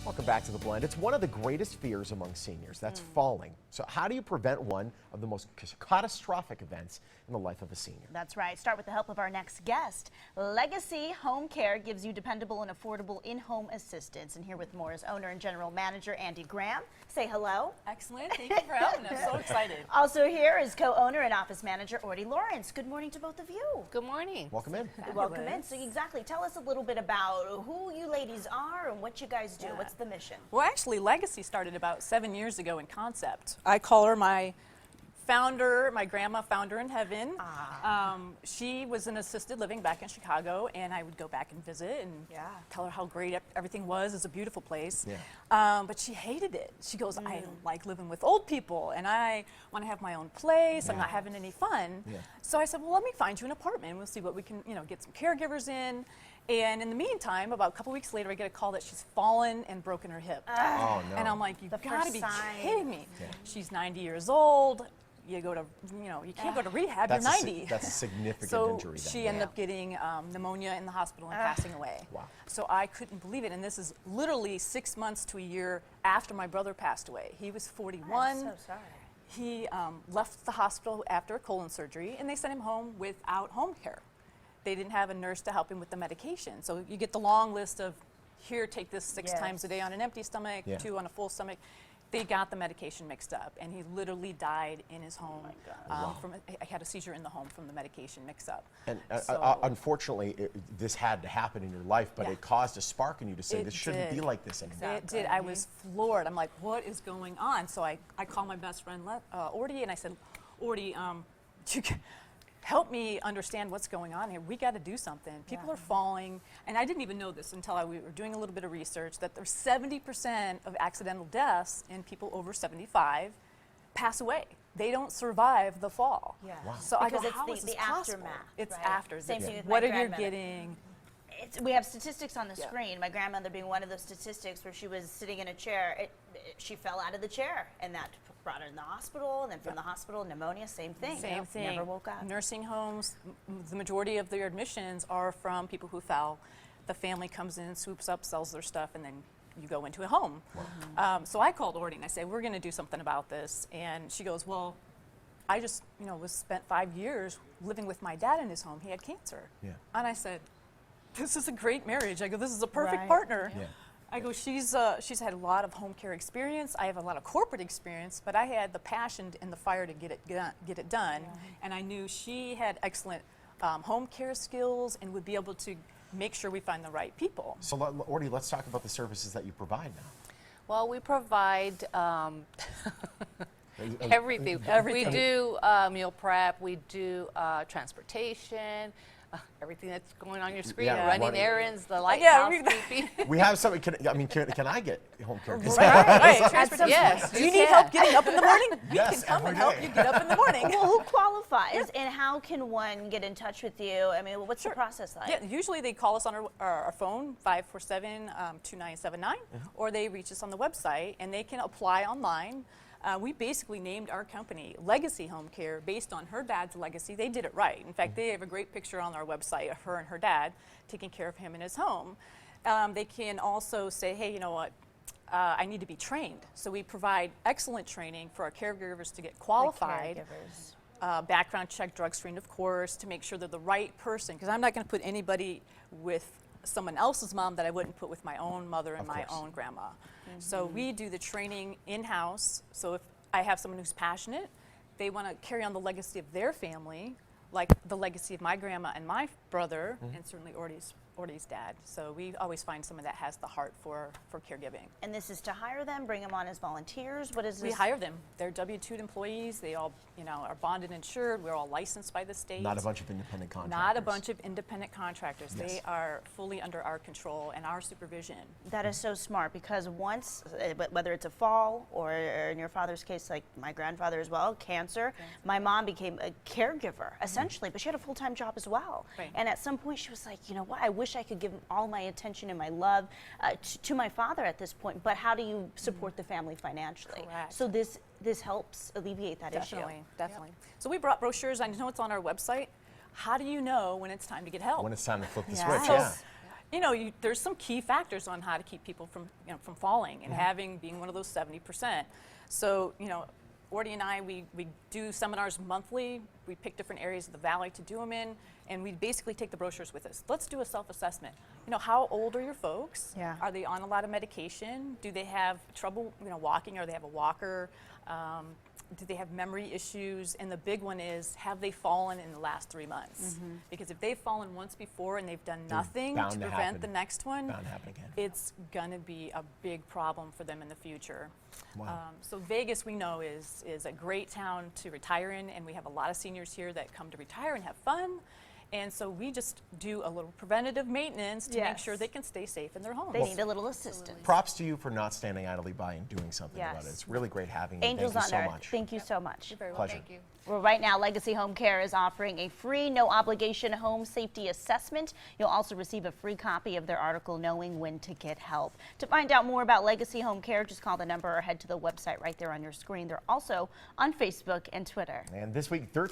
Welcome back to The Blend. It's one of the greatest fears among seniors. That's falling. So how do you prevent one of the most catastrophic events in the life of a senior? That's right. Start with the help of our next guest. Legacy Home Care gives you dependable and affordable in-home assistance. And here with more is owner and general manager Andy Graham. Say hello. Excellent. Thank you for having us. So excited. Also here is co-owner and office manager Orty Lawrence. Good morning to both of you. Good morning. Welcome in. Welcome in. So exactly, tell us a little bit about who you ladies are and what you guys do. What's the mission? Well, actually, Legacy started about 7 years ago in concept. I call her my founder, my grandma, founder in heaven. She was in assisted living back in Chicago, and I would go back and visit and tell her how great everything was. It's a beautiful place. But she hated it. She goes, I like living with old people, and I want to have my own place. I'm not having any fun. So I said, well, let me find you an apartment. We'll see what we can, get some caregivers in. And in the meantime, about a couple weeks later, I get a call that she's fallen and broken her hip. Oh, no. And I'm like, you've got to be kidding me. Yeah. She's 90 years old. You go to, you can't go to rehab. You're 90. That's a significant injury. So she ended up getting pneumonia in the hospital and passing away. Wow. So I couldn't believe it. And this is literally 6 months to a year after my brother passed away. He was 41. I'm so sorry. He left the hospital after a colon surgery, and they sent him home without home care. They didn't have a nurse to help him with the medication. So you get the long list of, here, take this 6 times a day on an empty stomach, 2 on a full stomach. They got the medication mixed up, and he literally died in his home. I had a seizure in the home from the medication mix-up. And unfortunately, this had to happen in your life, but it caused a spark in you to say, this shouldn't be like this anymore. It did. I was floored. I'm like, what is going on? So I called my best friend, Orty, and I said, Orty, help me understand what's going on here. We got to do something. People are falling, and I didn't even know this until we were doing a little bit of research, that there's 70% of accidental deaths in people over 75 pass away. They don't survive the fall. Yeah. Wow. So because I go, how is this the possible? aftermath. It's right? after. Same thing with what my are you grandmother. getting? We have statistics on the screen. My grandmother being one of those statistics where she was sitting in a chair. She fell out of the chair, and that brought her in the hospital. And then from the hospital, pneumonia, same thing. Same thing. Never woke up. Nursing homes, the majority of their admissions are from people who fell. The family comes in, swoops up, sells their stuff, and then you go into a home. So I called Orty and I said, we're going to do something about this. And she goes, well, I just, was spent 5 years living with my dad in his home. He had cancer. And I said, this is a great marriage. I go, this is a perfect partner. I go, she's had a lot of home care experience. I have a lot of corporate experience, but I had the passion and the fire to get it done. And I knew she had excellent home care skills and would be able to make sure we find the right people. So, Orty, let's talk about the services that you provide now. Well, we provide everything. We do meal prep. We do transportation. Everything that's going on your screen, running errands, the light housekeeping. We have something. Can I get home care? Yes. Do you need help getting up in the morning? We Yes, can come and every help day. you get up in the morning. Well, who qualifies, and how can one get in touch with you? I mean, what's the process like? Yeah, usually they call us on our phone, 547-2979, or they reach us on the website, and they can apply online. We basically named our company Legacy Home Care based on her dad's legacy. They did it right. In fact, they have a great picture on our website of her and her dad taking care of him in his home. They can also say, hey, you know what, I need to be trained. So we provide excellent training for our caregivers to get qualified. Background check, drug screen, of course, to make sure they're the right person. Because I'm not going to put anybody with someone else's mom that I wouldn't put with my own mother and my own grandma. So we do the training in-house. So if I have someone who's passionate, they want to carry on the legacy of their family, like the legacy of my grandma and my brother, and certainly Orty's dad. So we always find someone that has the heart for caregiving. And this is to hire them, bring them on as volunteers? What is this? We hire them. They're W-2 employees. They all, are bonded and insured. We're all licensed by the state. Not a bunch of independent contractors. Not a bunch of independent contractors. They are fully under our control and our supervision. That is so smart, because once, whether it's a fall or in your father's case, like my grandfather as well, cancer, my mom became a caregiver, essentially, but she had a full-time job as well. And at some point she was like, you know what, I wish I could give all my attention and my love to my father at this point, but how do you support the family financially? Correct. So this helps alleviate that issue. Definitely. So we brought brochures. I know it's on our website. How do you know when it's time to get help? When it's time to flip the Yeah. switch, So you know, there's some key factors on how to keep people from, from falling and being one of those 70%. So, you know, Orty and I, we do seminars monthly. We pick different areas of the valley to do them in, and we basically take the brochures with us. Let's do a self-assessment. You know, how old are your folks? Yeah. Are they on a lot of medication? Do they have trouble, walking, or they have a walker? Do they have memory issues? And the big one is, have they fallen in the last 3 months? Because if they've fallen once before and they've done nothing to prevent the next one, bound to happen again. it's gonna be a big problem for them in the future. Wow. So Vegas, we know, is a great town to retire in, and we have a lot of seniors here that come to retire and have fun. And so we just do a little preventative maintenance to make sure they can stay safe in their homes. They need a little assistance. Props to you for not standing idly by and doing something about it. Yes. It's really great having you. Angels Thank you on so Earth, much. thank you so much. You're very welcome. Pleasure. Thank you. Well, right now, Legacy Home Care is offering a free, no obligation home safety assessment. You'll also receive a free copy of their article, Knowing When to Get Help. To find out more about Legacy Home Care, just call the number or head to the website right there on your screen. They're also on Facebook and Twitter. And this week, 13